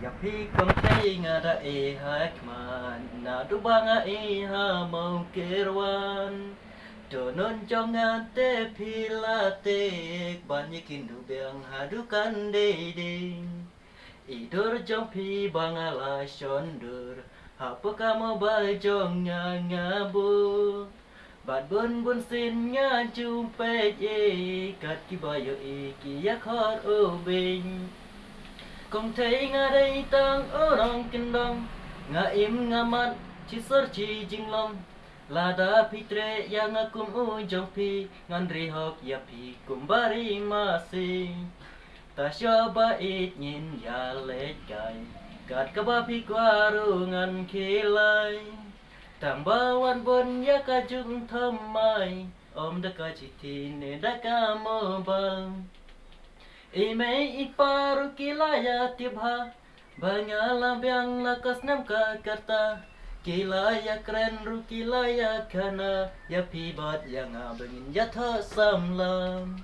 ya pi kom thei nga da e hakman na du banga e ha mau kerwan cho non cho nga te pi la te ban ye kin du beng ha du kan de de I dur trong pi banga la shon dur ha po ka mo ba jong nga bu bạn bun bun xin nha chung pe ye kat ki ba yo e ki ya khot o bình công thấy nga đây tăng ở đông kinh đông nga im nga man chỉ sơ chỉ jing long là đã pi tre ya nga kum u jong pi ngan ri hok ya pi kum bari ma si ta cho ba ít nhìn ya lệ cài kat ka ba pi qua ru ngan khi lai tang ba wan bon ya ka chung thâm mai om da ka chi thi ne da ka mo bang Ime iparu kilaya tibha Bangala biang lakas nam ka karta Kilaya kren ru kilaya kana Ya pibat yang abangin yatha samlam